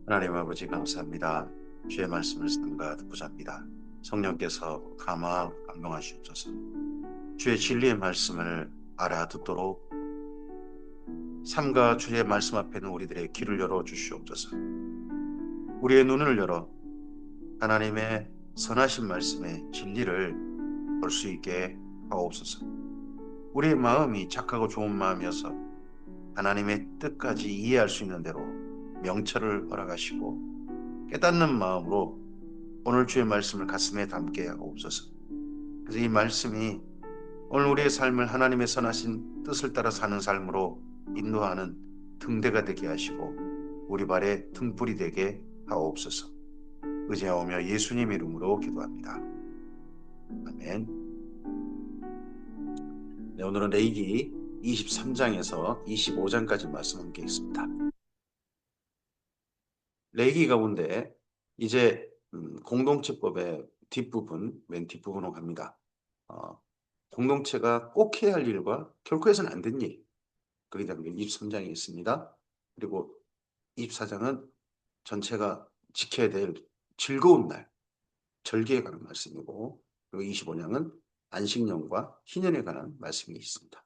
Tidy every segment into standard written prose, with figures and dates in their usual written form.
하나님 아버지 감사합니다. 주의 말씀을 삼가 듣고자 합니다. 성령께서 감동하시옵소서. 주의 진리의 말씀을 알아듣도록 삼가 주의 말씀 앞에 있는 우리들의 귀를 열어 주시옵소서. 우리의 눈을 열어 하나님의 선하신 말씀의 진리를 볼 수 있게 하옵소서. 우리의 마음이 착하고 좋은 마음이어서 하나님의 뜻까지 이해할 수 있는 대로 명철을 허락하시고 깨닫는 마음으로 오늘 주의 말씀을 가슴에 담게 하옵소서. 그래서 이 말씀이 오늘 우리의 삶을 하나님의 선하신 뜻을 따라 사는 삶으로 인도하는 등대가 되게 하시고 우리 발의 등불이 되게 하옵소서. 의지하오며 예수님 이름으로 기도합니다. 아멘. 네, 오늘은 레위기 23장에서 25장까지 말씀 함께 있습니다. 레위기 가운데 이제 공동체법의 뒷부분, 맨 뒷부분으로 갑니다. 공동체가 꼭 해야 할 일과 결코 해서는 안 된 일, 거기에 대한 23장이 있습니다. 그리고 24장은 전체가 지켜야 될 즐거운 날, 절기에 관한 말씀이고, 그리고 25장은 안식년과 희년에 관한 말씀이 있습니다.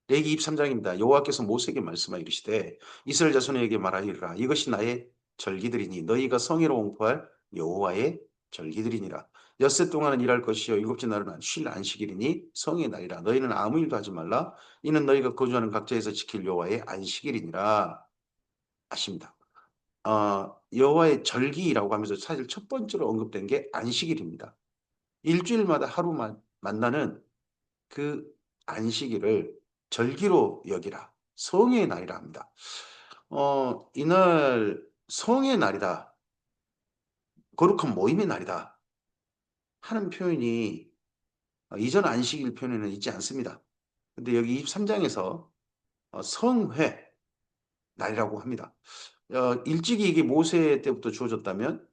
레위기 23장입니다. 여호와께서 모세에게 말씀하여 이르시되 이스라엘 자손에게 말하리라. 이것이 나의 절기들이니 너희가 성회로 공포할 여호와의 절기들이니라. 엿새 동안은 일할 것이요 일곱째 날은 쉴 안식일이니 성의 날이라. 너희는 아무 일도 하지 말라. 이는 너희가 거주하는 각지에서 지킬 여호와의 안식일이니라 하십니다. 여호와의 절기라고 하면서 사실 첫 번째로 언급된 게 안식일입니다. 일주일마다 하루 만나는 그 안식일을 절기로 여기라. 성의 날이라 합니다. 이날 성의 날이다. 거룩한 모임의 날이다. 하는 표현이 이전 안식일 표현에는 있지 않습니다. 근데 여기 23장에서 성회 날이라고 합니다. 일찍이 이게 모세 때부터 주어졌다면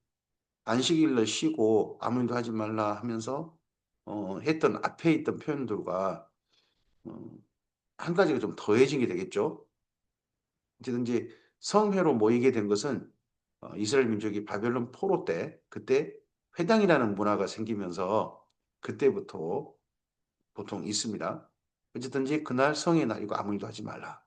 안식일을 쉬고 아무 일도 하지 말라 하면서 했던 앞에 있던 표현들과 어, 한 가지가 좀 더해진 게 되겠죠. 어쨌든지 성회로 모이게 된 것은 이스라엘 민족이 바벨론 포로 때 그때 회당이라는 문화가 생기면서 그때부터 보통 있습니다. 어쨌든지 그날 성의 날이고 아무 일도 하지 말라.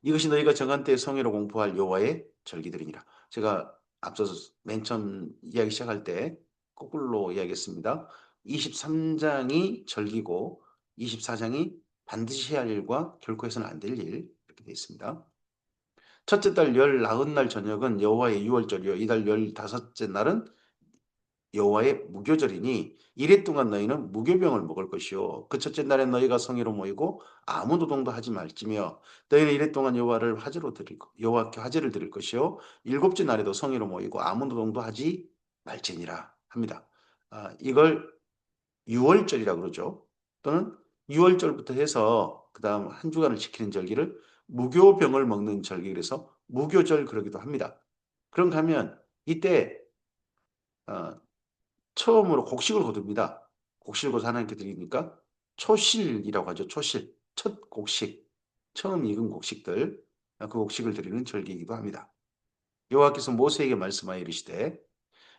이것이 너희가 정한 때에 성회로 공포할 여호와의 절기들이니라. 제가 앞서서 맨 처음 이야기 시작할 때 거꾸로 이야기했습니다. 23장이 절기고 24장이 반드시 해야 할 일과 결코 해서는 안 될 일 이렇게 되어 있습니다. 첫째 달 열 나흔 날 저녁은 여호와의 유월절이요 이달 15째 날은 여호와의 무교절이니 이래 동안 너희는 무교병을 먹을 것이요 그 첫째 날에 너희가 성회로 모이고 아무 노동도 하지 말지며 너희는 이래 동안 여호와께 화제를 드릴 것이요 일곱째 날에도 성회로 모이고 아무 노동도 하지 말지니라 합니다. 이걸 유월절이라고 그러죠. 또는 유월절부터 해서 그다음 한 주간을 지키는 절기를 무교병을 먹는 절기 그래서 무교절 그러기도 합니다. 그런가 하면 이때 어, 처음으로 곡식을 거둡니다. 곡식을 거둬서 하나님께 드리니까 초실이라고 하죠. 초실. 첫 곡식. 처음 익은 곡식들. 그 곡식을 드리는 절기이기도 합니다. 여호와께서 모세에게 말씀하여 이르시되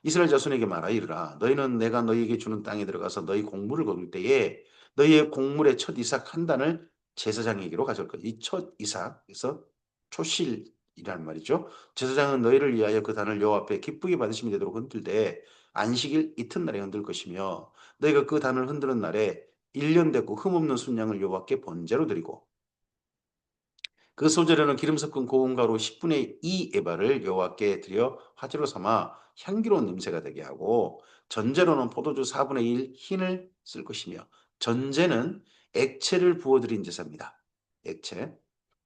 이스라엘 자손에게 말하 이르라 너희는 내가 너희에게 주는 땅에 들어가서 너희 곡물을 거둘 때에 너희의 곡물의 첫 이삭 한 단을 제사장에게로 가져올 것. 이 첫 이삭에서 초실이라는 말이죠. 제사장은 너희를 위하여 그 단을 여호와 앞에 기쁘게 받으시면 되도록 흔들되 안식일 이튿날에 흔들 것이며 너희가 그 단을 흔드는 날에 1년 됐고 흠없는 순양을 여호와께 번제로 드리고 그 소재로는 기름 섞은 고운 가루 10분의 2 에바를 여호와께 드려 화제로 삼아 향기로운 냄새가 되게 하고 전제로는 포도주 4분의 1 흰을 쓸 것이며 전제는 액체를 부어드린 제사입니다. 액체.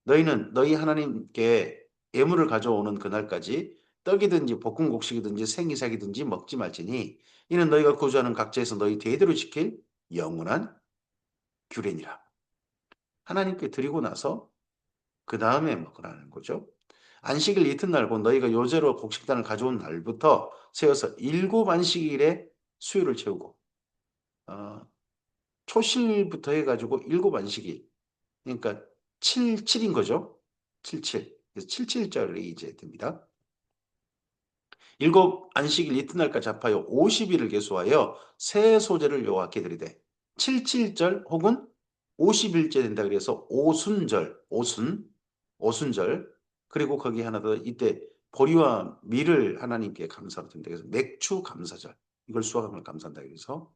너희는 너희 하나님께 예물을 가져오는 그날까지 떡이든지 볶은 곡식이든지 생이삭이든지 먹지 말지니 이는 너희가 거주하는 각지에서 너희 대대로 지킬 영원한 규례니라. 하나님께 드리고 나서 그 다음에 먹으라는 거죠. 안식일 이튿날 곧 너희가 요제로 곡식단을 가져온 날부터 세어서 일곱 안식일에 수요를 채우고 어, 초실부터 해가지고 일곱 안식일 그러니까 7, 7인 거죠. 7, 7. 그래서 77절이 이제 됩니다. 일곱 안식일 이튿날까지 합하여 50일을 계수하여 새 소재를 여호와께 드리되 77절 혹은 50일째 된다 그래서 오순절 그리고 거기 하나 더 이때 보리와 밀을 하나님께 감사로 드린다 그래서 맥주 감사절 이걸 수확함을 감사한다 그래서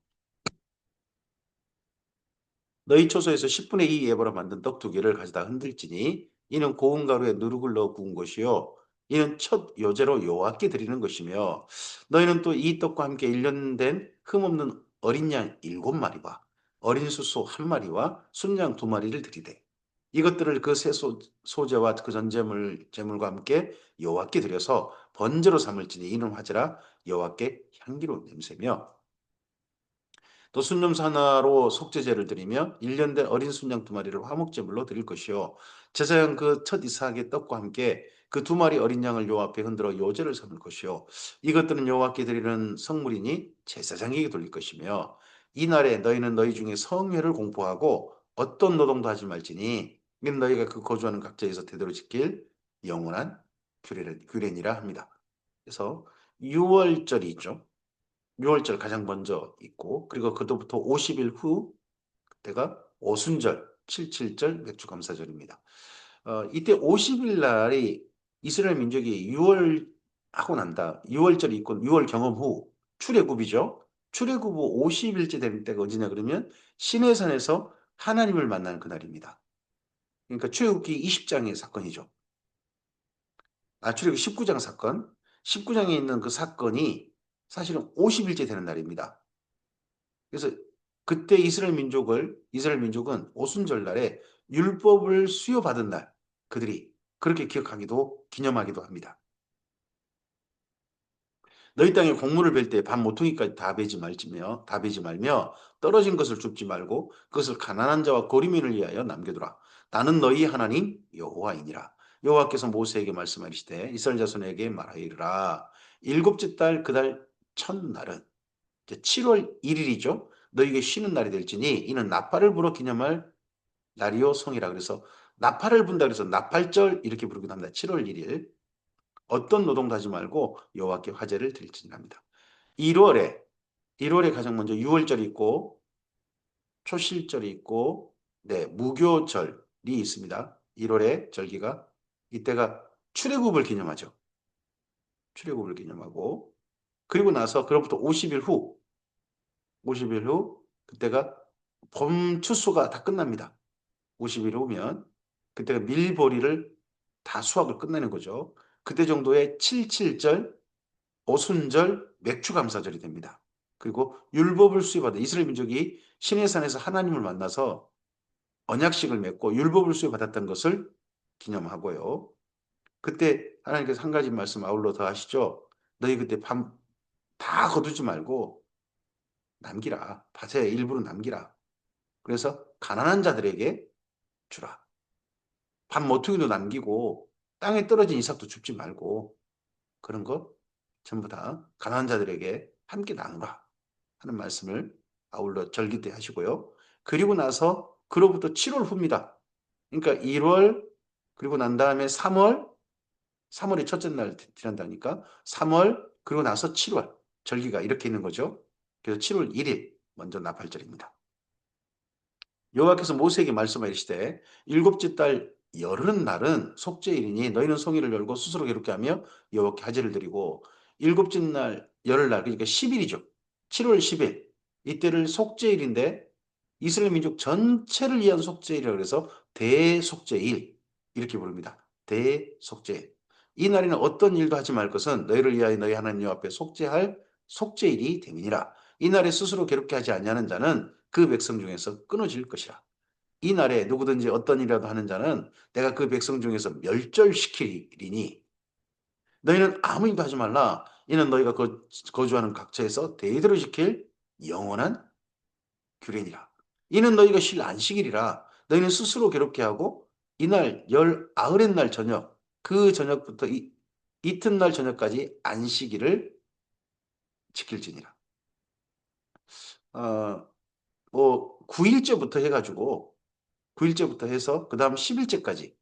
너희 초소에서 10분의 2 예보로 만든 떡 두 개를 가져다 흔들지니 이는 고운 가루에 누룩을 넣어 구운 것이요 이는 첫 요제로 여호와께 드리는 것이며 너희는 또 이 떡과 함께 1년 된 흠없는 어린 양 7마리와 어린 수소 1마리와 순양 2마리를 드리되 이것들을 그 새 소재와 그 제물과 함께 여호와께 드려서 번제로 삼을지니 이는 화제라 여호와께 향기로운 냄새며 또 순념 하나로 속죄제를 드리며 1년 된 어린 순양 2마리를 화목제물로 드릴 것이요 제사장 그 첫 이삭의 떡과 함께 그 2마리 어린 양을 여호와 앞에 흔들어 요제를 삼을 것이요 이것들은 여호와께 드리는 성물이니 제사장에게 돌릴 것이며 이날에 너희는 너희 중에 성회를 공포하고 어떤 노동도 하지 말지니 이는 너희가 그 거주하는 각지에서 대대로 지킬 영원한 규례니라 합니다. 그래서 6월절이 있죠. 6월절 가장 먼저 있고 그리고 그로부터 50일 후 그때가 오순절 77절 맥주감사절입니다. 이때 50일 날이 이스라엘 민족이 6월 하고 난다. 6월절이 있고 6월 경험 후 출애굽이죠. 출애굽 후 50일째 되는 때가 언제냐 그러면 시내산에서 하나님을 만나는 그날입니다. 그러니까 출애굽기 20장의 사건이죠. 출애굽 19장 사건. 19장에 있는 그 사건이 사실은 50일째 되는 날입니다. 그래서 그때 이스라엘 민족은 오순절날에 율법을 수여받은 날, 그들이 그렇게 기념하기도 합니다. 너희 땅에 곡물을 벨 때 반 모퉁이까지 다 베지 말며 떨어진 것을 줍지 말고 그것을 가난한 자와 거리민을 위하여 남겨두라. 나는 너희 하나님 여호와이니라. 여호와께서 모세에게 말씀하시되 이스라엘 자손에게 말하이르라. 일곱째 달 그 달 첫날은 이제 7월 1일이죠. 너희에게 쉬는 날이 될지니 이는 나팔을 불어 기념할 날이요 성이라 그래서 나팔을 분다 그래서 나팔절 이렇게 부르기도 합니다. 7월 1일 어떤 노동도 하지 말고 여호와께 화제를 드릴지니랍니다. 1월에 가장 먼저 6월절이 있고 초실절이 있고 네 무교절이 있습니다. 1월에 절기가 이때가 출애굽을 기념하죠. 출애굽을 기념하고 그리고 나서 그로부터 50일 후 그때가 봄 추수가 다 끝납니다. 50일 후면 그때가 밀보리를 다 수확을 끝내는 거죠. 그때 정도에 77절, 오순절, 맥주감사절이 됩니다. 그리고 율법을 수여받은 이스라엘 민족이 시내산에서 하나님을 만나서 언약식을 맺고 율법을 수여받았던 것을 기념하고요. 그때 하나님께서 한 가지 말씀 아울러 더 하시죠. 너희 그때 밤 다 거두지 말고 남기라. 밭에 일부러 남기라. 그래서 가난한 자들에게 주라. 밥 모퉁이도 남기고 땅에 떨어진 이삭도 줍지 말고 그런 거 전부 다 가난한 자들에게 함께 나누라 하는 말씀을 아울러 절기 때 하시고요. 그리고 나서 그로부터 7월 후입니다. 그러니까 1월 그리고 난 다음에 3월이 첫째 날 지난다니까 3월 그리고 나서 7월 절기가 이렇게 있는 거죠. 그래서 7월 1일 먼저 나팔절입니다. 여호와께서 모세에게 말씀하시되 일곱째 달 열은 날은 속죄일이니 너희는 송이를 열고 스스로 괴롭게 하며 여호와께 화제를 드리고 일곱째 날 열흘날 그러니까 10일이죠. 7월 10일 이때를 속죄일인데 이스라엘 민족 전체를 위한 속죄일이라고 해서 대속죄일 이렇게 부릅니다. 대속죄일. 이 날에는 어떤 일도 하지 말 것은 너희를 위하여 너희 하나님 여호와 앞에 속죄할 속죄일이 됨이니라. 이 날에 스스로 괴롭게 하지 아니하는 자는 그 백성 중에서 끊어질 것이라. 이 날에 누구든지 어떤 일이라도 하는 자는 내가 그 백성 중에서 멸절시키리니 너희는 아무 일도 하지 말라. 이는 너희가 거주하는 각처에서 대대로 지킬 영원한 규례니라. 이는 너희가 쉴 안식일이라. 너희는 스스로 괴롭게 하고 이날 열 아흐렛 날 저녁 그 저녁부터 이튿날 저녁까지 안식일을 지킬지니라. 어, 뭐 9일째부터 해서 그다음 10일째까지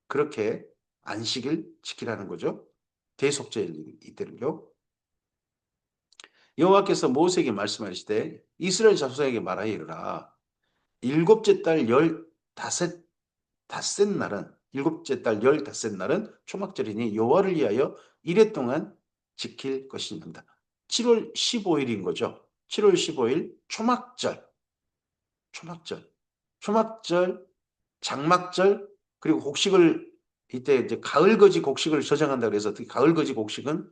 그렇게 안식일 지키라는 거죠. 대속죄일 이때는요. 여호와께서 모세에게 말씀하시되 이스라엘 자손에게 말하여 이르라. 일곱째 달 닷새 날은 일곱째 달 15날은 초막절이니 여호와를 위하여 이래 동안 지킬 것입니다. 7월 15일인 거죠. 7월 15일 초막절, 초막절, 초막절, 장막절, 그리고 곡식을 이때 이제 가을거지 곡식을 저장한다 그래서 가을거지 곡식은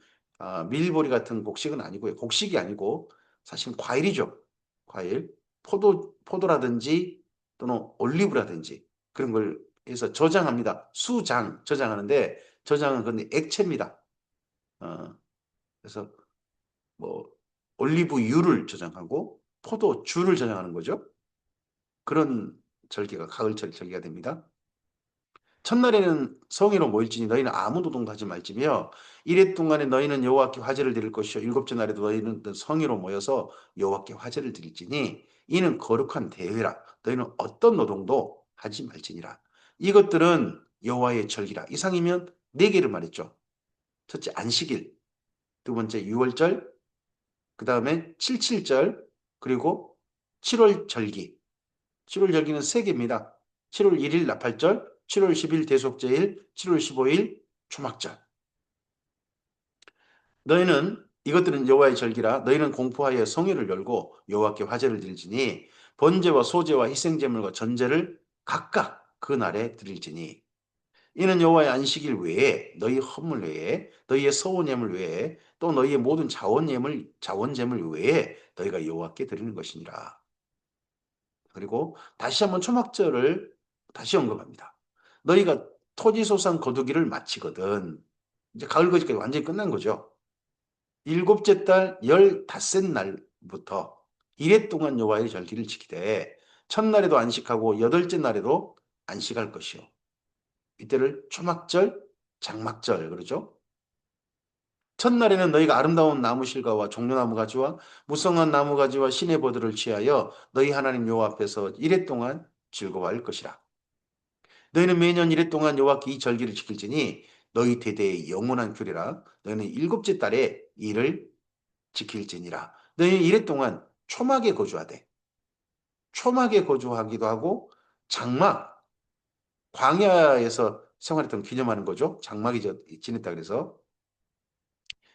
밀보리 같은 곡식은 아니고요. 곡식이 아니고 사실은 과일이죠. 과일. 포도라든지 또는 올리브라든지 그런 걸 해서 저장합니다. 저장하는데 저장은 근데 액체입니다. 어, 그래서 뭐 올리브유를 저장하고 포도주를 저장하는 거죠. 그런 절기가 가을철 절기가 됩니다. 첫날에는 성회로 모일지니 너희는 아무 노동도 하지 말지며 이래 동안에 너희는 여호와께 화제를 드릴 것이요 일곱째 날에도 너희는 성회로 모여서 여호와께 화제를 드릴지니 이는 거룩한 대회라 너희는 어떤 노동도 하지 말지니라. 이것들은 여호와의 절기라. 이상이면 네 개를 말했죠. 첫째 안식일, 두 번째 유월절, 그 다음에 칠칠절, 그리고 7월 절기. 7월 절기는 세 개입니다. 7월 1일 나팔절, 7월 10일 대속제일, 7월 15일 초막절. 너희는 이것들은 여호와의 절기라 너희는 공포하여 성회를 열고 여호와께 화제를 드릴지니 번제와 소제와 희생제물과 전제를 각각 그 날에 드릴지니 이는 여호와의 안식일 외에 너희 허물 외에 너희의 서원 예물 외에 또 너희의 모든 자원 제물 외에 너희가 여호와께 드리는 것이니라. 그리고 다시 한번 초막절을 다시 언급합니다. 너희가 토지소산 거두기를 마치거든. 이제 가을 거지까지 완전히 끝난 거죠. 일곱째 달 15날부터 이래 동안 여호와의 절기를 지키되 첫날에도 안식하고 여덟째 날에도 안식할 것이요. 이때를 초막절, 장막절 그러죠. 첫날에는 너희가 아름다운 나무실과와 종려나무 가지와 무성한 나무 가지와 시내 버들을 취하여 너희 하나님 여호와 앞에서 이래 동안 즐거워할 것이라. 너희는 매년 이래 동안 여호와께 이 절기를 지킬지니 너희 대대의 영원한 규례라. 너희는 일곱째 달에 이를 지킬지니라. 너희는 이래 동안 초막에 거주하되 초막에 거주하기도 하고 장막 광야에서 생활했던 기념하는 거죠. 장막이 지냈다 그래서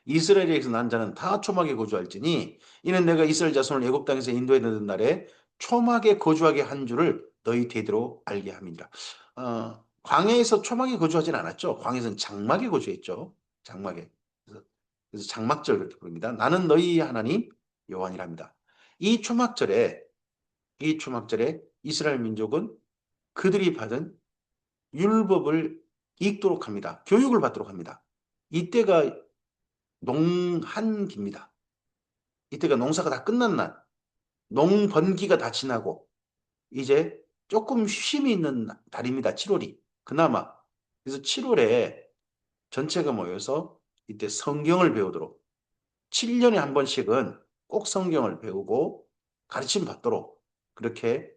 이스라엘에게서 난 자는 다 초막에 거주할지니 이는 내가 이스라엘 자손을 애굽 땅에서 인도해 내는 날에 초막에 거주하게 한 줄을 너희 대대로 알게 함이니라. 광야에서 초막에 거주하진 않았죠. 광야에서는 장막에 거주했죠. 장막에. 그래서 장막절 그렇게 부릅니다. 나는 너희 하나님 여호와니랍니다. 이 초막절에 이 초막절에 이스라엘 민족은 그들이 받은 율법을 읽도록 합니다. 교육을 받도록 합니다. 이때가 농한기입니다. 이때가 농사가 다 끝난 날, 농번기가 다 지나고 이제 조금 쉼이 있는 달입니다. 7월이. 그나마. 그래서 7월에 전체가 모여서 이때 성경을 배우도록 7년에 한 번씩은 꼭 성경을 배우고 가르침 받도록 그렇게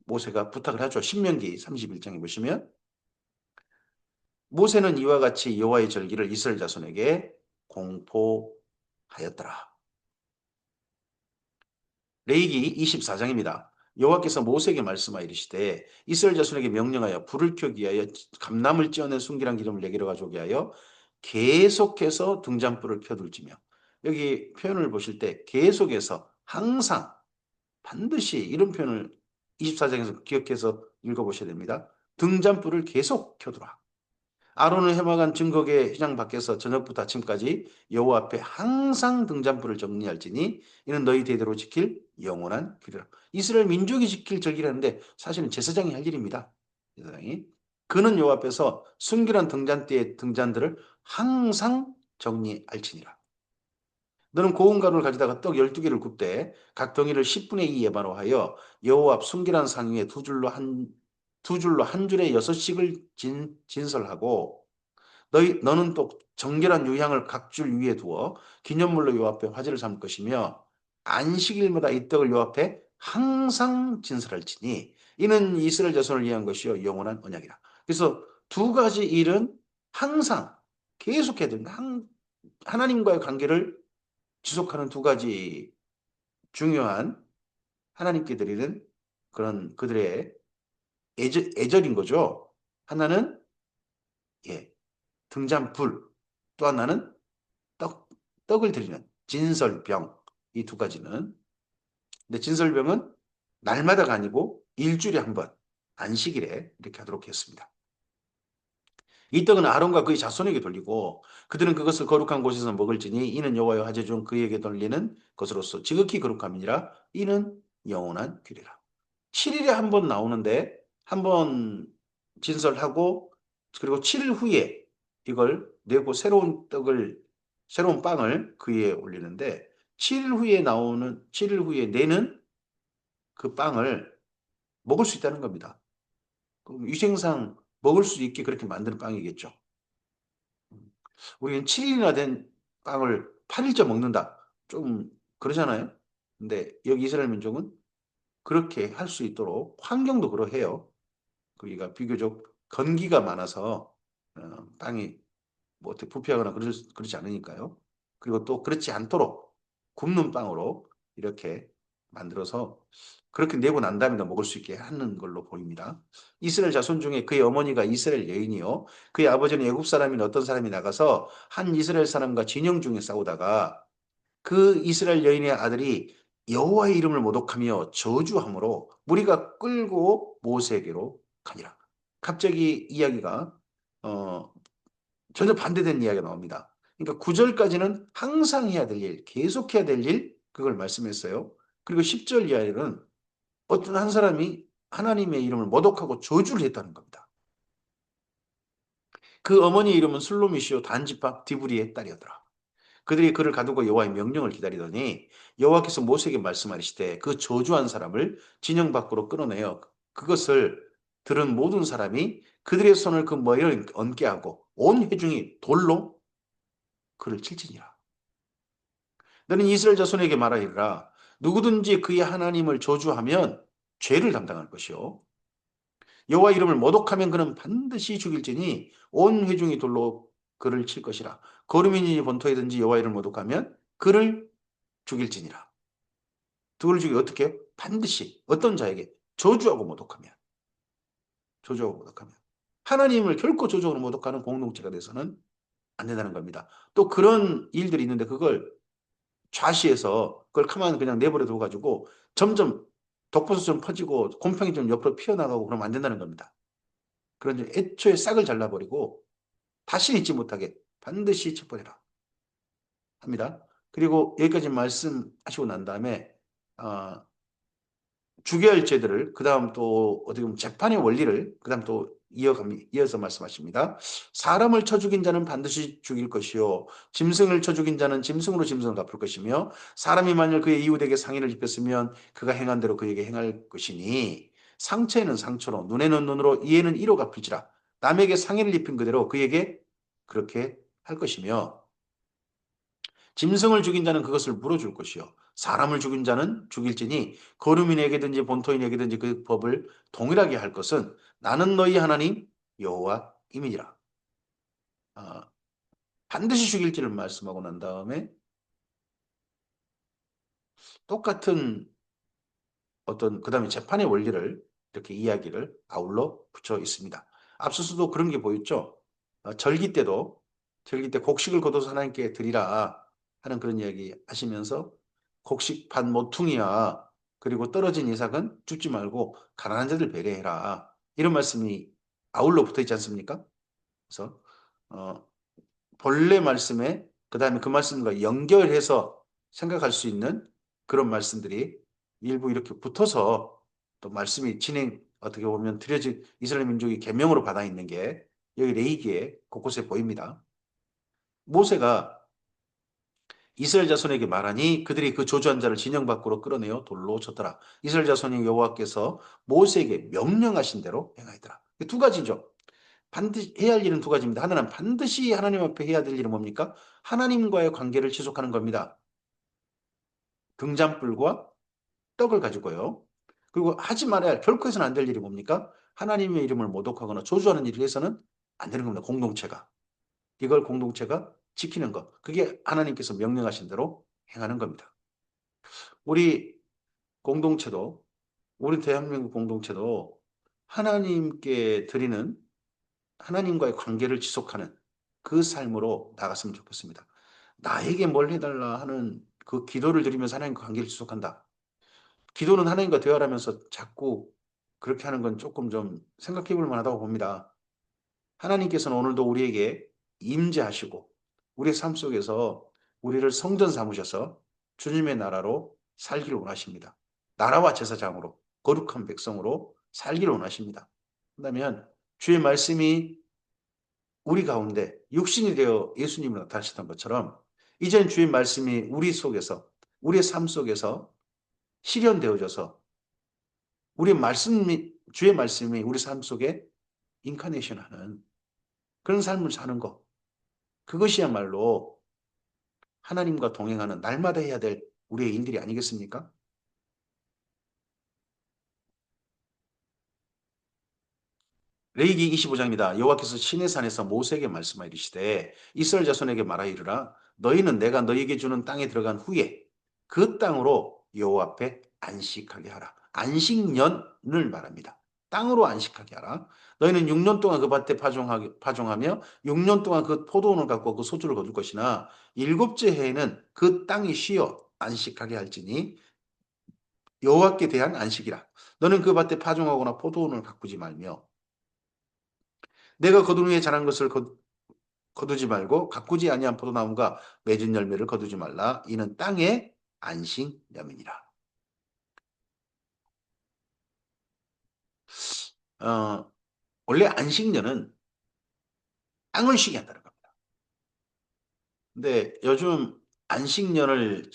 모세가 부탁을 하죠. 신명기 31장에 보시면 모세는 이와 같이 여호와의 절기를 이스라엘 자손에게 공포하였더라. 레위기 24장입니다. 여호와께서 모세에게 말씀하여 이르시되 이스라엘 자손에게 명령하여 불을 켜기 위하여 감람을 찌어낸 순기랑 기름을 내게로 가져오게 하여 계속해서 등잔불을 켜둘지며 여기 표현을 보실 때 계속해서 항상 반드시 이런 표현을 24장에서 기억해서 읽어보셔야 됩니다. 등잔불을 계속 켜두라. 아론은 해마간 증거계 휘장 밖에서 저녁부터 아침까지 여호와 앞에 항상 등잔불을 정리할지니 이는 너희 대대로 지킬 영원한 규례라. 이스라엘 민족이 지킬 절기라는데 사실은 제사장이 할 일입니다. 제사장이. 그는 여호와 앞에서 순결한 등잔대의 등잔들을 항상 정리할지니라. 너는 고운 가루를 가져다가 떡 12개를 굽되 각 덩이를 10분의 2 예바로 하여 여호와 앞 순결한 상 위에 두 줄로 한 줄에 6씩을 진설하고 너는 또 정결한 유향을 각 줄 위에 두어 기념물로 요 앞에 화제를 삼을 것이며 안식일마다 이 떡을 요 앞에 항상 진설할지니 이는 이스라엘 자손을 위한 것이요 영원한 언약이라. 그래서 두 가지 일은 항상 계속해야 됩니다. 하나님과의 관계를 지속하는 두 가지 중요한 하나님께 드리는 그런 그들의 애절인 거죠. 하나는 예, 등잔불, 또 하나는 떡, 떡을 드리는 진설병. 이 두 가지는. 근데 진설병은 날마다가 아니고 일주일에 한 번, 안식일에 이렇게 하도록 했습니다. 이 떡은 아론과 그의 자손에게 돌리고 그들은 그것을 거룩한 곳에서 먹을지니 이는 여호와의 화제 중 그에게 돌리는 것으로서 지극히 거룩함이니라. 이는 영원한 규례라. 7일에 한 번 나오는데 한 번 진설하고 그리고 7일 후에 이걸 내고 새로운 빵을 그 위에 올리는데 7일 후에 내는 그 빵을 먹을 수 있다는 겁니다. 위생상 먹을 수 있게 그렇게 만드는 빵이겠죠. 우리는 7일이나 된 빵을 8일째 먹는다. 좀 그러잖아요. 근데 여기 이스라엘 민족은 그렇게 할 수 있도록 환경도 그러해요. 거기가 비교적 건기가 많아서 빵이 뭐 어떻게 부패하거나 그러지 않으니까요. 그리고 또 그렇지 않도록 굽는 빵으로 이렇게 만들어서 그렇게 내고 난 다음에 먹을 수 있게 하는 걸로 보입니다. 이스라엘 자손 중에 그의 어머니가 이스라엘 여인이요. 그의 아버지는 애굽 사람인 어떤 사람이 나가서 한 이스라엘 사람과 진영 중에 싸우다가 그 이스라엘 여인의 아들이 여호와의 이름을 모독하며 저주함으로 무리가 끌고 모세에게로 가니라. 갑자기 이야기가 어, 전혀 반대된 이야기가 나옵니다. 그러니까 9절까지는 항상 해야 될 일, 계속해야 될 일, 그걸 말씀했어요. 그리고 10절 이하에는 어떤 한 사람이 하나님의 이름을 모독하고 저주를 했다는 겁니다. 그 어머니의 이름은 슬로미시오 단지파 디브리의 딸이었더라. 그들이 그를 가두고 여호와의 명령을 기다리더니 여호와께서 모세에게 말씀하시되 그 저주한 사람을 진영 밖으로 끌어내어 그것을 들은 모든 사람이 그들의 손을 그 머리를 얹게 하고 온 회중이 돌로 그를 칠지니라. 너는 이스라엘 자손에게 말하리라. 누구든지 그의 하나님을 저주하면 죄를 담당할 것이요. 여호와 이름을 모독하면 그는 반드시 죽일지니 온 회중이 돌로 그를 칠 것이라. 거름이니 본토이든지 여호와 이름을 모독하면 그를 죽일지니라. 그를 죽이 어떻게 해요? 반드시 어떤 자에게 저주하고 모독하면 하나님을 결코 저주하고 모독하는 공동체가 돼서는 안 된다는 겁니다. 또 그런 일들이 있는데 그걸 좌시해서 그걸 가만 그냥 내버려 둬가지고 점점 독버섯처럼 퍼지고 곰팡이 좀 옆으로 피어나가고 그러면 안 된다는 겁니다. 그런 애초에 싹을 잘라버리고 다시 잊지 못하게 반드시 처벌해라 합니다. 그리고 여기까지 말씀하시고 난 다음에 어, 주계할 제도를 그다음 또 어떻게 보면 재판의 원리를 그다음 또 이어서 말씀하십니다. 사람을 쳐 죽인 자는 반드시 죽일 것이요 짐승을 쳐 죽인 자는 짐승으로 짐승을 갚을 것이며 사람이 만일 그의 이웃에게 상해를 입혔으면 그가 행한 대로 그에게 행할 것이니 상처에는 상처로 눈에는 눈으로 이에는 이로 갚을지라 남에게 상해를 입힌 그대로 그에게 그렇게 할 것이며 짐승을 죽인 자는 그것을 물어줄 것이요. 사람을 죽인 자는 죽일지니 거류민에게든지 본토인에게든지 그 법을 동일하게 할 것은 나는 너희 하나님 여호와임이니라. 아, 반드시 죽일지를 말씀하고 난 다음에 똑같은 어떤 그다음에 재판의 원리를 이렇게 이야기를 아울러 붙여 있습니다. 앞서서도 그런 게 보였죠. 절기 때 곡식을 거둬서 하나님께 드리라 하는 그런 이야기 하시면서 곡식 반 모퉁이야. 그리고 떨어진 이삭은 죽지 말고 가난한 자들 배려해라. 이런 말씀이 아울러 붙어 있지 않습니까? 그래서 어, 본래 말씀에 그다음에 그 말씀과 연결해서 생각할 수 있는 그런 말씀들이 일부 이렇게 붙어서 또 말씀이 어떻게 보면 드려진 이스라엘 민족이 계명으로 받아 있는 게 여기 레위기에 곳곳에 보입니다. 모세가 이스라엘 자손에게 말하니 그들이 그 저주한 자를 진영 밖으로 끌어내어 돌로 쳤더라. 이스라엘 자손이 여호와께서 모세에게 명령하신 대로 행하였더라. 두 가지죠. 반드시 해야 할 일은 두 가지입니다. 하나는 반드시 하나님 앞에 해야 될 일은 뭡니까? 하나님과의 관계를 지속하는 겁니다. 등잔불과 떡을 가지고요. 그리고 하지 말아야 할, 결코 해서는 안 될 일이 뭡니까? 하나님의 이름을 모독하거나 조주하는 일을 해서는 안 되는 겁니다. 공동체가. 이걸 공동체가 지키는 것. 그게 하나님께서 명령하신 대로 행하는 겁니다. 우리 공동체도, 우리 대한민국 공동체도 하나님께 드리는, 하나님과의 관계를 지속하는 그 삶으로 나갔으면 좋겠습니다. 나에게 뭘 해달라 하는 그 기도를 드리면서 하나님과 관계를 지속한다. 기도는 하나님과 대화를 하면서 자꾸 그렇게 하는 건 조금 좀 생각해 볼 만하다고 봅니다. 하나님께서는 오늘도 우리에게 임재하시고 우리의 삶 속에서 우리를 성전 삼으셔서 주님의 나라로 살기를 원하십니다. 나라와 제사장으로 거룩한 백성으로 살기를 원하십니다. 그렇다면 주의 말씀이 우리 가운데 육신이 되어 예수님을 나타내셨던 것처럼 이제는 주의 말씀이 우리 속에서 우리의 삶 속에서 실현되어져서 우리 말씀이 주의 말씀이 우리 삶 속에 인카네이션하는 그런 삶을 사는 것 그것이야말로 하나님과 동행하는 날마다 해야 될 우리의 일들이 아니겠습니까? 레위기 25장입니다. 여호와께서 시내 산에서 모세에게 말씀하여 이르시되 이스라엘 자손에게 말하여 이르라 너희는 내가 너희에게 주는 땅에 들어간 후에 그 땅으로 여호와 앞에 안식하게 하라. 안식년을 말합니다. 땅으로 안식하게 하라. 너희는 6년 동안 그 밭에 파종하며 6년 동안 그 포도원을 갖고 그 소출을 거둘 것이나 일곱째 해에는 그 땅이 쉬어 안식하게 할지니 여호와께 대한 안식이라. 너는 그 밭에 파종하거나 포도원을 가꾸지 말며 내가 거둔 후에 자란 것을 거두지 말고 가꾸지 아니한 포도나무가 맺은 열매를 거두지 말라. 이는 땅의 안식년이니라. 어, 원래 안식년은 땅을 쉬게 한다는 겁니다. 근데 요즘 안식년은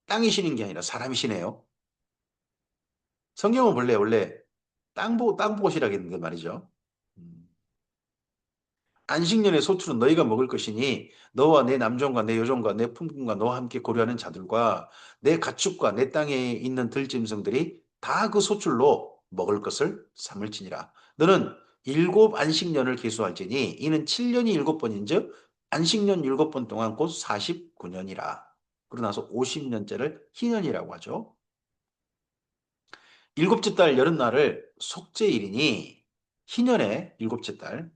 땅이 쉬는 게 아니라 사람이 쉬네요. 성경은 원래 땅 보고 쉬라고 했는데 말이죠. 음. 안식년의 소출은 너희가 먹을 것이니 너와 내 남종과 내 여종과 내 품꾼과 너와 함께 고려하는 자들과 내 가축과 내 땅에 있는 들짐승들이 다 그 소출로 먹을 것을 삼을지니라. 너는 일곱 안식년을 계수할지니 이는 7년이 일곱 번인즉 안식년 일곱 번 동안 곧 49년이라. 그러고 나서 50년째를 희년이라고 하죠. 일곱째 달 여름날을 속죄일이니 희년의 일곱째 달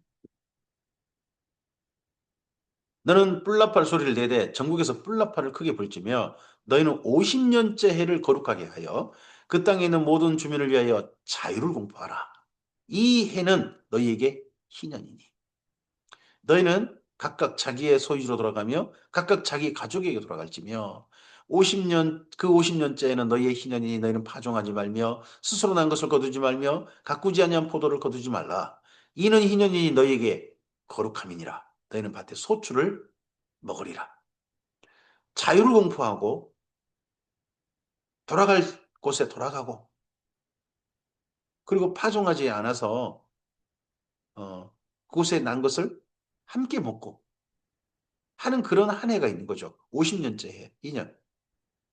너는 뿔나팔 소리를 내되 전국에서 뿔나팔을 크게 불지며 너희는 50년째 해를 거룩하게 하여 그 땅에 있는 모든 주민을 위하여 자유를 공포하라. 이 해는 너희에게 희년이니 너희는 각각 자기의 소유로 돌아가며 각각 자기 가족에게 돌아갈지며 50년 그 50년째에는 너희의 희년이니 너희는 파종하지 말며 스스로 난 것을 거두지 말며 가꾸지 아니한 포도를 거두지 말라. 이는 희년이니 너희에게 거룩함이니라. 너희는 밭에 소출을 먹으리라. 자유를 공포하고 돌아갈 곳에 돌아가고 그리고 파종하지 않아서 그곳에 난 것을 함께 먹고 하는 그런 한 해가 있는 거죠. 50년째 해, 2년.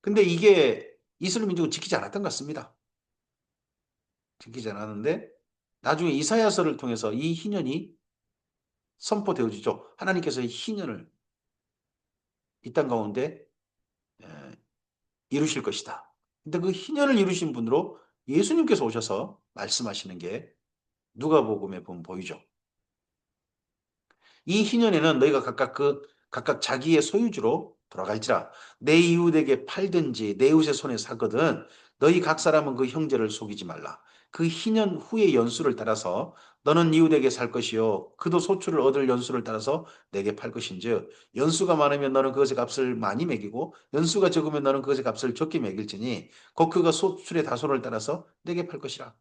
근데 이게 이스라엘 민족은 지키지 않았던 것 같습니다. 지키지 않았는데 나중에 이사야서를 통해서 이 희년이 선포되어지죠. 하나님께서 이 희년을 이 땅 가운데 이루실 것이다. 근데 그 희년을 이루신 분으로 예수님께서 오셔서 말씀하시는 게 누가복음에 보면 보이죠. 이 희년에는 너희가 각각 자기의 소유주로 돌아갈지라. 내 이웃에게 팔든지 내 이웃의 손에 사거든 너희 각 사람은 그 형제를 속이지 말라. 그 희년 후의 연수를 따라서 너는 이웃에게 살 것이요 그도 소출을 얻을 연수를 따라서 내게 팔 것인즉 연수가 많으면 너는 그것의 값을 많이 매기고 연수가 적으면 너는 그것의 값을 적게 매길지니 곧 그가 소출의 다소를 따라서 내게 팔 것이라.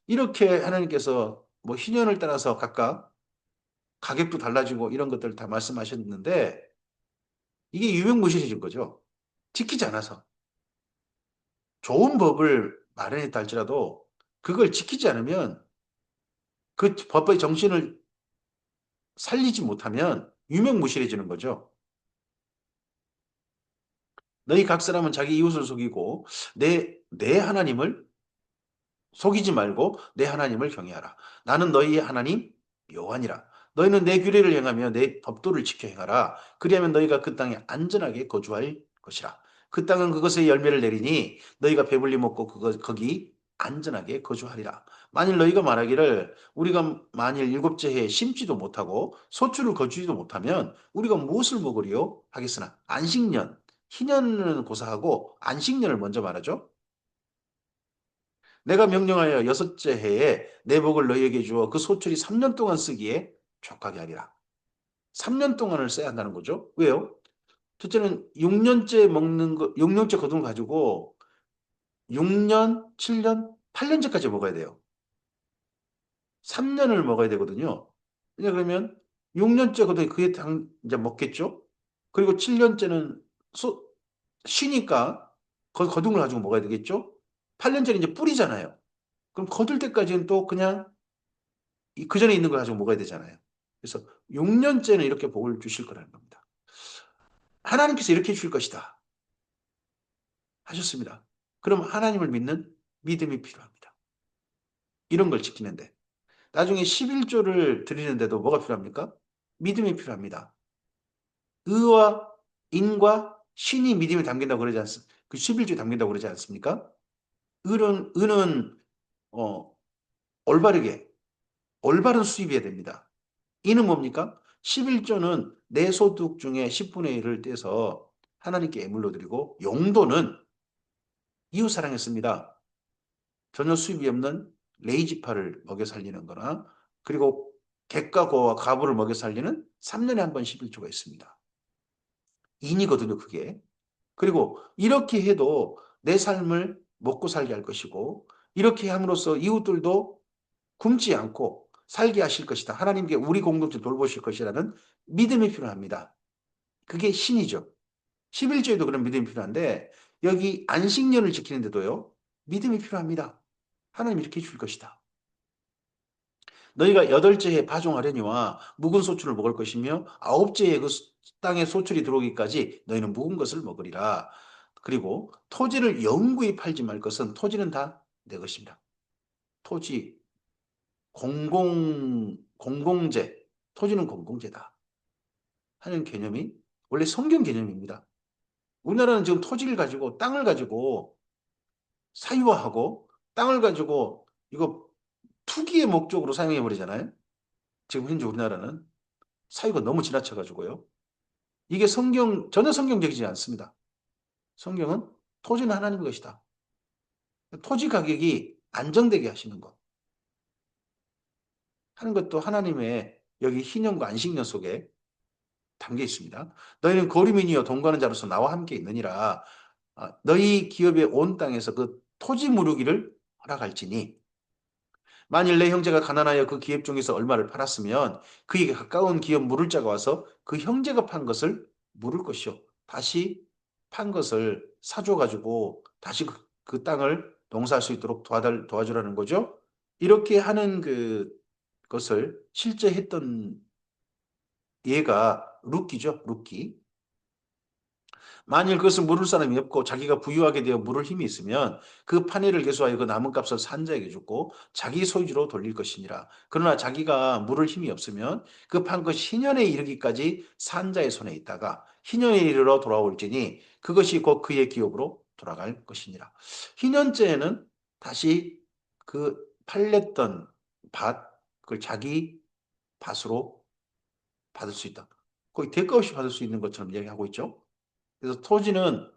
이렇게 하나님께서 뭐 희년을 따라서 각각 가격도 달라지고 이런 것들을 다 말씀하셨는데 이게 유명무실해진 거죠. 지키지 않아서. 좋은 법을 마련했다 할지라도 그걸 지키지 않으면 그 법의 정신을 살리지 못하면 유명무실해지는 거죠. 너희 각 사람은 자기 이웃을 속이고 내 하나님을 속이지 말고 내 하나님을 경외하라. 나는 너희의 하나님 여호와니라. 너희는 내 규례를 행하며 내 법도를 지켜 행하라. 그리하면 너희가 그 땅에 안전하게 거주할 것이라. 그 땅은 그것의 열매를 내리니 너희가 배불리 먹고 거기 안전하게 거주하리라. 만일 너희가 말하기를 우리가 만일 일곱째 해에 심지도 못하고 소출을 거주지도 못하면 우리가 무엇을 먹으리요? 하겠으나 안식년, 희년은 고사하고 안식년을 먼저 말하죠. 내가 명령하여 여섯째 해에 내 복을 너희에게 주어 그 소출이 3년 동안 쓰기에 족하게 하리라. 3년 동안을 써야 한다는 거죠. 왜요? 첫째는 6년째 먹는 거, 6년째 거둔 거 가지고 6년, 7년, 8년째까지 먹어야 돼요. 3년을 먹어야 되거든요. 그냥 그러면 6년째 거둔 그게 이제 먹겠죠? 그리고 7년째는 쉬니까 거둔 걸 가지고 먹어야 되겠죠? 8년째는 이제 뿌리잖아요. 그럼 거둘 때까지는 또 그냥 그 전에 있는 걸 가지고 먹어야 되잖아요. 그래서 6년째는 이렇게 복을 주실 거라는 겁니다. 하나님께서 이렇게 주실 것이다 하셨습니다. 그럼 하나님을 믿는 믿음이 필요합니다. 이런 걸 지키는데. 나중에 11조를 드리는데도 뭐가 필요합니까? 믿음이 필요합니다. 의와 인과 신이 믿음이 담긴다고 그러지 않습니까? 그 11조에 담긴다고 그러지 않습니까? 의는 어, 올바르게 올바른 수입해야 됩니다. 이는 뭡니까? 11조는 내 소득 중에 10분의 1을 떼서 하나님께 예물로 드리고 용도는 이웃 사랑했습니다. 전혀 수입이 없는 레이지파를 먹여 살리는 거나 그리고 객과 고와 과부를 먹여 살리는 3년에 한 번 11조가 있습니다. 인이거든요, 그게. 그리고 이렇게 해도 내 삶을 먹고 살게 할 것이고 이렇게 함으로써 이웃들도 굶지 않고 살게 하실 것이다. 하나님께 우리 공동체 돌보실 것이라는 믿음이 필요합니다. 그게 신이죠. 11조에도 그런 믿음이 필요한데 여기 안식년을 지키는데도요. 믿음이 필요합니다. 하나님 이렇게 해줄 것이다. 너희가 여덟째 해에 파종하려니와 묵은 소출을 먹을 것이며 아홉째 해에 그 땅에 소출이 들어오기까지 너희는 묵은 것을 먹으리라. 그리고 토지를 영구히 팔지 말 것은 토지는 다 내 것입니다. 토지, 공공재, 토지는 공공재다 하는 개념이 원래 성경 개념입니다. 우리나라는 지금 토지를 가지고 땅을 가지고 사유화하고 땅을 가지고 이거 투기의 목적으로 사용해 버리잖아요. 지금 현재 우리나라는 사유가 너무 지나쳐가지고요. 이게 전혀 성경적이지 않습니다. 성경은 토지는 하나님의 것이다. 토지 가격이 안정되게 하시는 것 하는 것도 하나님의 여기 희년과 안식년 속에 담겨 있습니다. 너희는 거류민이여 동거하는 자로서 나와 함께 있느니라. 너희 기업의 온 땅에서 그 토지 무르기를 허락할지니 만일 내 형제가 가난하여 그 기업 중에서 얼마를 팔았으면 그에게 가까운 기업 물을 자가 와서 그 형제가 판 것을 물을 것이요. 다시 판 것을 사줘가지고 다시 그 땅을 농사할 수 있도록 도와주라는 거죠. 이렇게 하는 것을 실제 했던 예가 룻기죠. 룻기. 만일 그것을 물을 사람이 없고 자기가 부유하게 되어 물을 힘이 있으면 그 판회를 계수하여 그 남은 값을 산자에게 주고 자기 소유주로 돌릴 것이니라. 그러나 자기가 물을 힘이 없으면 그 판 것이 희년에 이르기까지 산자의 손에 있다가 희년에 이르러 돌아올지니 그것이 곧 그의 기업으로 돌아갈 것이니라. 희년째에는 다시 그 팔렸던 밭, 그걸 자기 밭으로 받을 수 있다. 거의 대가 없이 받을 수 있는 것처럼 이야기하고 있죠. 그래서 토지는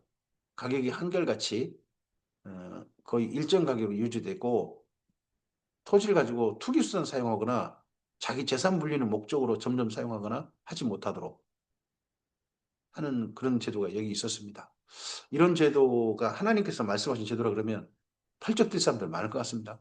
가격이 한결같이 거의 일정 가격으로 유지되고 토지를 가지고 투기수단 사용하거나 자기 재산 분리는 목적으로 점점 사용하거나 하지 못하도록 하는 그런 제도가 여기 있었습니다. 이런 제도가 하나님께서 말씀하신 제도라 그러면 펄쩍 뛸 사람들 많을 것 같습니다.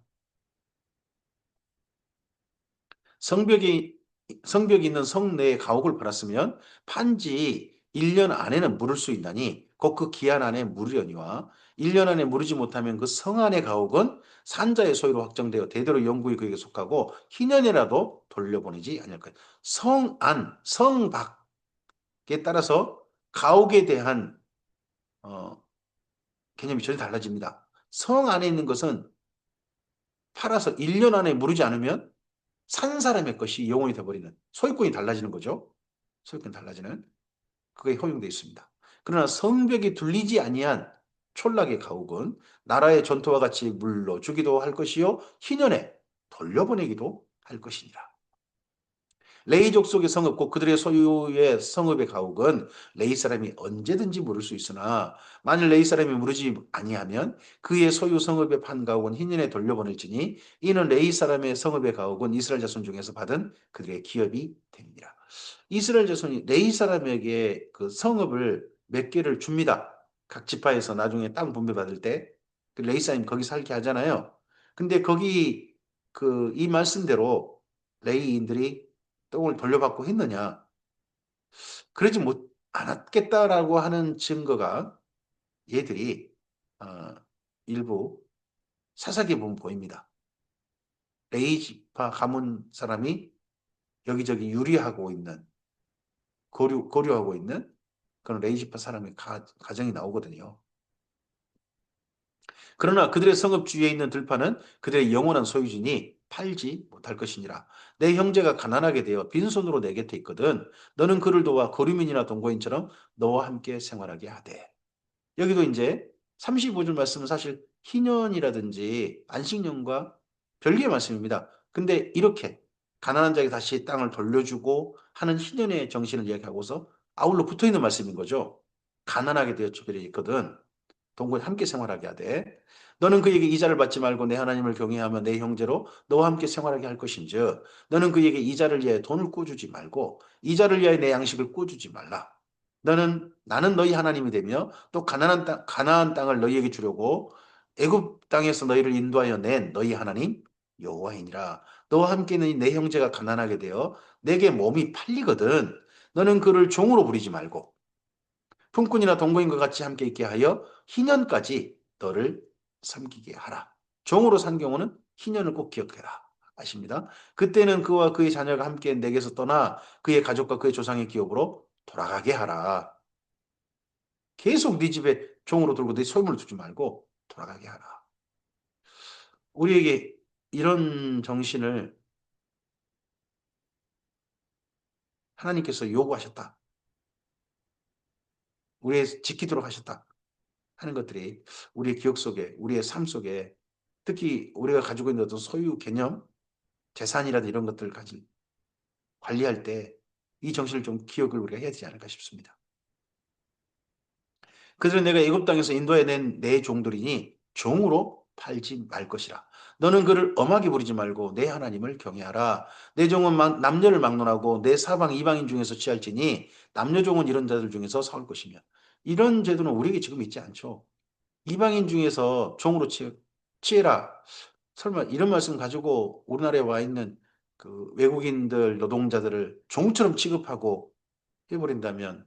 성벽이 성벽이 있는 성 내에 가옥을 팔았으면 판지 1년 안에는 물을 수 있나니 곧 그 기한 안에 물으려니와 1년 안에 물으지 못하면 그 성 안의 가옥은 산자의 소유로 확정되어 대대로 영구히 그에게 속하고 희년이라도 돌려보내지 않을 것. 성 안, 성 밖에 따라서 가옥에 대한 어, 개념이 전혀 달라집니다. 성 안에 있는 것은 팔아서 1년 안에 물으지 않으면 산 사람의 것이 영혼이 되어버리는 소유권이 달라지는 거죠. 소유권이 달라지는 그게 허용되어 있습니다. 그러나 성벽이 둘리지 아니한 촌락의 가옥은 나라의 전토와 같이 물러주기도 할 것이요 희년에 돌려보내기도 할 것이니라. 레이족 속의 성읍 곧 그들의 소유의 성읍의 가옥은 레이 사람이 언제든지 물을 수 있으나 만일 레이 사람이 물으지 아니하면 그의 소유 성읍의 판 가옥은 희년에 돌려보낼지니 이는 레이 사람의 성읍의 가옥은 이스라엘 자손 중에서 받은 그들의 기업이 됩니다. 이스라엘 자손이 레이 사람에게 그 성읍을 몇 개를 줍니다. 각 지파에서 나중에 땅 분배받을 때 그 레이 사람 거기 살게 하잖아요. 근데 거기 그 이 말씀대로 레이인들이 똥을 돌려받고 했느냐? 그러지 못 않았겠다라고 하는 증거가 얘들이 어, 일부 사사기에 보면 보입니다. 레이 지파 가문 사람이 여기저기 유리하고 있는 고려하고 있는 그런 레이 지파 사람의 가정이 나오거든요. 그러나 그들의 성읍 주위에 있는 들판은 그들의 영원한 소유지니 팔지 못할 것이니라. 내 형제가 가난하게 되어 빈손으로 내 곁에 있거든. 너는 그를 도와 거류민이나 동거인처럼 너와 함께 생활하게 하되. 여기도 이제 35절 말씀은 사실 희년이라든지 안식년과 별개의 말씀입니다. 근데 이렇게 가난한 자에게 다시 땅을 돌려주고 하는 희년의 정신을 이야기하고서 아울러 붙어 있는 말씀인 거죠. 가난하게 되어 주별이 있거든. 동거에 함께 생활하게 하되 너는 그에게 이자를 받지 말고 내 하나님을 경외하며 내 형제로 너와 함께 생활하게 할 것인즉 너는 그에게 이자를 위하여 돈을 꿔주지 말고 이자를 위하여 내 양식을 꿔주지 말라. 나는 너희 하나님이 되며 또 가나안 땅을 너희에게 주려고 애굽 땅에서 너희를 인도하여 낸 너희 하나님 여호와이니라. 너와 함께 있는 내 형제가 가난하게 되어 내게 몸이 팔리거든 너는 그를 종으로 부리지 말고 품꾼이나 동거인과 같이 함께 있게 하여 희년까지 너를 섬기게 하라. 종으로 산 경우는 희년을 꼭 기억해라. 아십니다. 그때는 그와 그의 자녀가 함께 내게서 떠나 그의 가족과 그의 조상의 기업으로 돌아가게 하라. 계속 네 집에 종으로 들고 네 소유물을 두지 말고 돌아가게 하라. 우리에게 이런 정신을 하나님께서 요구하셨다. 우리의 지키도록 하셨다. 하는 것들이 우리의 기억 속에, 우리의 삶 속에 특히 우리가 가지고 있는 어떤 소유 개념, 재산이라든 이런 것들을 관리할 때 이 정신을 좀 기억을 우리가 해야 되지 않을까 싶습니다. 그들은 내가 애굽 땅에서 인도해 낸 내 종들이니 종으로 팔지 말 것이라. 너는 그를 엄하게 부리지 말고 내 하나님을 경외하라. 내 종은 남녀를 막론하고 내 사방 이방인 중에서 취할지니 남녀 종은 이런 자들 중에서 사올 것이며 이런 제도는 우리에게 지금 있지 않죠. 이방인 중에서 종으로 취해라. 설마 이런 말씀 가지고 우리나라에 와 있는 그 외국인들 노동자들을 종처럼 취급하고 해버린다면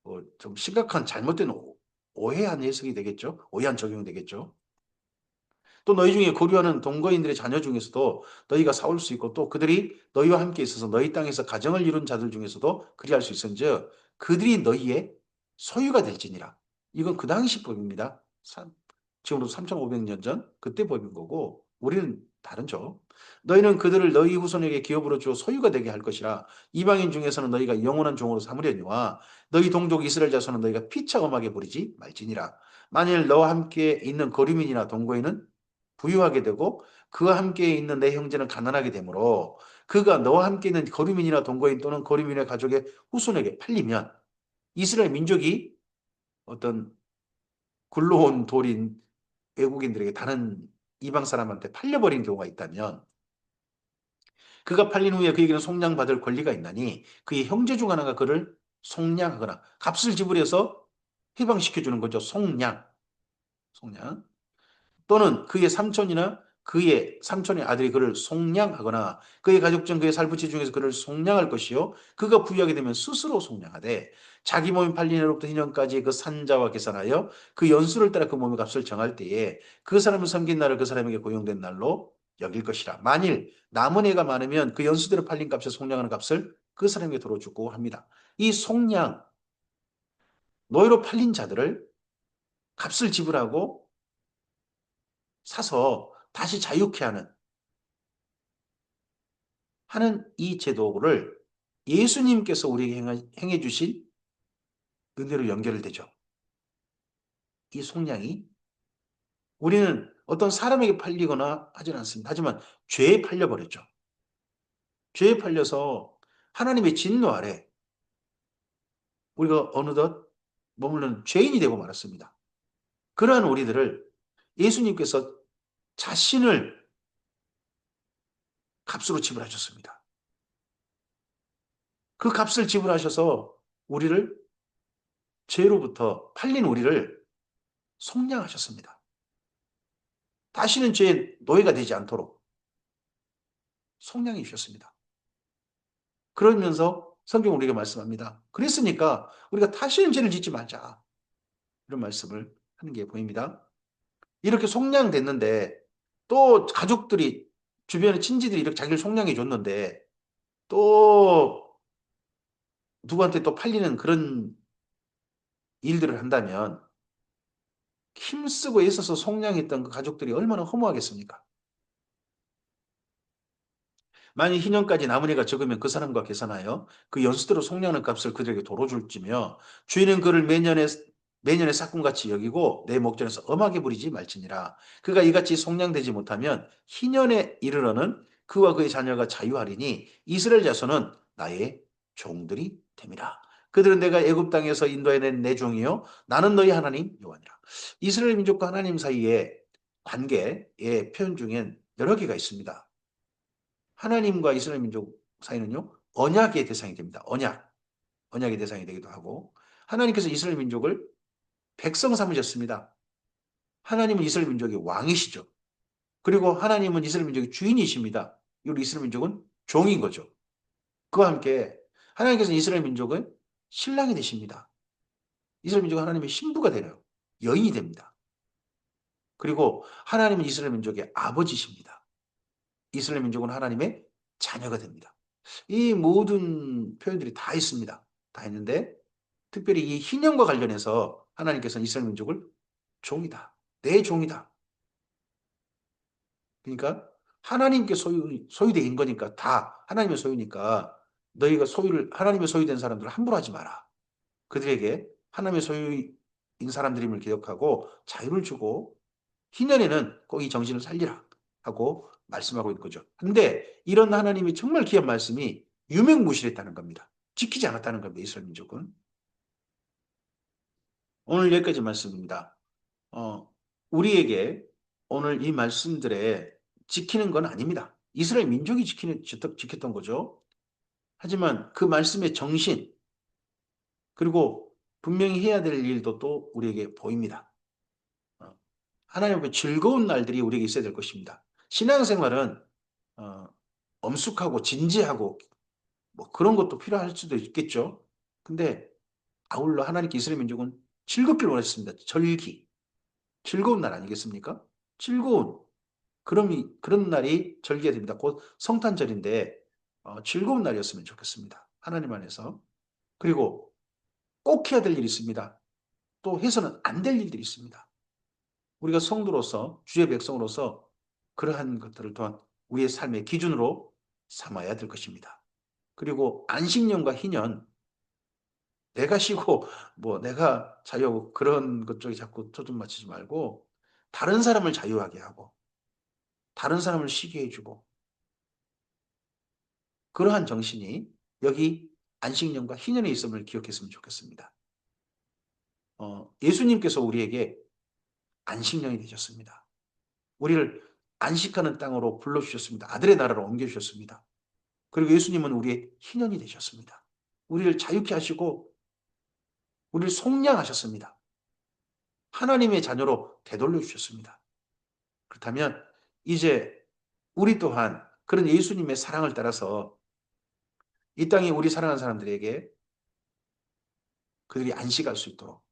뭐좀 심각한 잘못된 오해한 해석이 되겠죠. 오해한 적용이 되겠죠. 또 너희 중에 거류하는 동거인들의 자녀 중에서도 너희가 사올 수 있고 또 그들이 너희와 함께 있어서 너희 땅에서 가정을 이룬 자들 중에서도 그리할 수 있은즉 그들이 너희의 소유가 될지니라. 이건 그 당시 법입니다. 지금으로부터 3,500년 전 그때 법인 거고 우리는 다른죠. 너희는 그들을 너희 후손에게 기업으로 주어 소유가 되게 할 것이라. 이방인 중에서는 너희가 영원한 종으로 삼으려니와 너희 동족 이스라엘 자손은 너희가 피차음하게 부리지 말지니라. 만일 너와 함께 있는 거류민이나 동거인은 부유하게 되고 그와 함께 있는 내 형제는 가난하게 되므로 그가 너와 함께 있는 거류민이나 동거인 또는 거류민의 가족의 후손에게 팔리면 이스라엘 민족이 어떤 굴러온 돌인 외국인들에게 다른 이방 사람한테 팔려버린 경우가 있다면 그가 팔린 후에 그에게는 속량받을 권리가 있나니 그의 형제 중 하나가 그를 속량하거나 값을 지불해서 해방시켜주는 거죠. 속량. 또는 그의 삼촌이나 그의 삼촌의 아들이 그를 속량하거나 그의 가족 중 그의 살부치 중에서 그를 속량할 것이요 그가 부유하게 되면 스스로 속량하되 자기 몸이 팔린 해로부터 희년까지 그 산자와 계산하여 그 연수를 따라 그 몸의 값을 정할 때에 그 사람을 섬긴 날을 그 사람에게 고용된 날로 여길 것이라. 만일 남은 해가 많으면 그 연수대로 팔린 값에 속량하는 값을 그 사람에게 도로 주고 합니다. 이 속량, 노예로 팔린 자들을 값을 지불하고 사서 다시 자유케 하는 하는 이 제도를 예수님께서 우리에게 행해 주신 은혜로 연결되죠. 이 속량이 우리는 어떤 사람에게 팔리거나 하지는 않습니다. 하지만 죄에 팔려버렸죠. 죄에 팔려서 하나님의 진노 아래 우리가 어느덧 머무르는 죄인이 되고 말았습니다. 그러한 우리들을 예수님께서 자신을 값으로 지불하셨습니다. 그 값을 지불하셔서 우리를 죄로부터 팔린 우리를 속량하셨습니다. 다시는 죄의 노예가 되지 않도록 속량해 주셨습니다. 그러면서 성경은 우리에게 말씀합니다. 그랬으니까 우리가 다시는 죄를 짓지 말자. 이런 말씀을 하는 게 보입니다. 이렇게 속량됐는데 또 가족들이 주변의 친지들이 이렇게 자기를 속량해 줬는데 또 누구한테 또 팔리는 그런 일들을 한다면 힘쓰고 애써서 속량했던 그 가족들이 얼마나 허무하겠습니까? 만일 희년까지 남은 해가 적으면 그 사람과 계산하여 그 연수대로 속량하는 값을 그들에게 도로 줄지며 주인은 그를 매년의 삭금같이 여기고 내 목전에서 엄하게 부리지 말지니라. 그가 이같이 속량되지 못하면 희년에 이르러는 그와 그의 자녀가 자유하리니 이스라엘 자손은 나의 종들이 됨이라. 그들은 내가 애굽 땅에서 인도해낸 내 종이요 나는 너희 하나님 여호와니라. 이스라엘 민족과 하나님 사이의 관계의 표현 중엔 여러 개가 있습니다. 하나님과 이스라엘 민족 사이는요, 언약의 대상이 됩니다. 언약의 대상이 되기도 하고, 하나님께서 이스라엘 민족을 백성 삼으셨습니다. 하나님은 이스라엘 민족의 왕이시죠. 그리고 하나님은 이스라엘 민족의 주인이십니다. 우리 이스라엘 민족은 종인 거죠. 그와 함께 하나님께서는 이스라엘 민족은 신랑이 되십니다. 이스라엘 민족은 하나님의 신부가 되요 여인이 됩니다. 그리고 하나님은 이스라엘 민족의 아버지십니다. 이스라엘 민족은 하나님의 자녀가 됩니다. 이 모든 표현들이 다 있습니다. 다 있는데 특별히 이 희년과 관련해서 하나님께서는 이스라엘 민족을 종이다. 내 종이다. 그러니까 하나님께 소유된 거니까 다 하나님의 소유니까 너희가 하나님의 소유된 사람들을 함부로 하지 마라. 그들에게 하나님의 소유인 사람들임을 기억하고 자유를 주고 희년에는 꼭 이 정신을 살리라 하고 말씀하고 있는 거죠. 근데 이런 하나님이 정말 귀한 말씀이 유명무실했다는 겁니다. 지키지 않았다는 겁니다. 이스라엘 민족은. 오늘 여기까지 말씀입니다. 우리에게 오늘 이 말씀들에 지키는 건 아닙니다. 이스라엘 민족이 지켰던 거죠. 하지만 그 말씀의 정신 그리고 분명히 해야 될 일도 또 우리에게 보입니다. 하나님 앞에 즐거운 날들이 우리에게 있어야 될 것입니다. 신앙생활은 어, 엄숙하고 진지하고 뭐 그런 것도 필요할 수도 있겠죠. 근데 아울러 하나님께 이스라엘 민족은 즐겁길 원했습니다. 즐거운 날 아니겠습니까? 즐거운 그런 날이 절기가 됩니다. 곧 성탄절인데 즐거운 날이었으면 좋겠습니다. 하나님 안에서. 그리고 꼭 해야 될 일이 있습니다. 또 해서는 안 될 일들이 있습니다. 우리가 성도로서 주의 백성으로서 그러한 것들을 또한 우리의 삶의 기준으로 삼아야 될 것입니다. 그리고 안식년과 희년 내가 쉬고 뭐 내가 자유하고 그런 것 쪽에 자꾸 초점 맞추지 말고 다른 사람을 자유하게 하고 다른 사람을 쉬게 해주고 그러한 정신이 여기 안식년과 희년에 있음을 기억했으면 좋겠습니다. 예수님께서 우리에게 안식년이 되셨습니다. 우리를 안식하는 땅으로 불러주셨습니다. 아들의 나라로 옮겨주셨습니다. 그리고 예수님은 우리의 희년이 되셨습니다. 우리를 자유케 하시고 우리를 속량하셨습니다. 하나님의 자녀로 되돌려 주셨습니다. 그렇다면 이제 우리 또한 그런 예수님의 사랑을 따라서 이 땅에 우리 사랑하는 사람들에게 그들이 안식할 수 있도록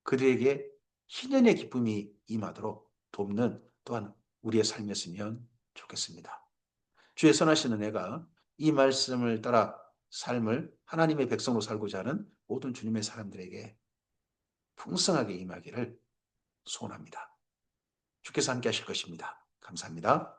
그들에게 희년의 기쁨이 임하도록 돕는 또한 우리의 삶이었으면 좋겠습니다. 주의 선하신 은혜가 이 말씀을 따라 삶을 하나님의 백성으로 살고자 하는 모든 주님의 사람들에게 풍성하게 임하기를 소원합니다. 주께서 함께 하실 것입니다. 감사합니다.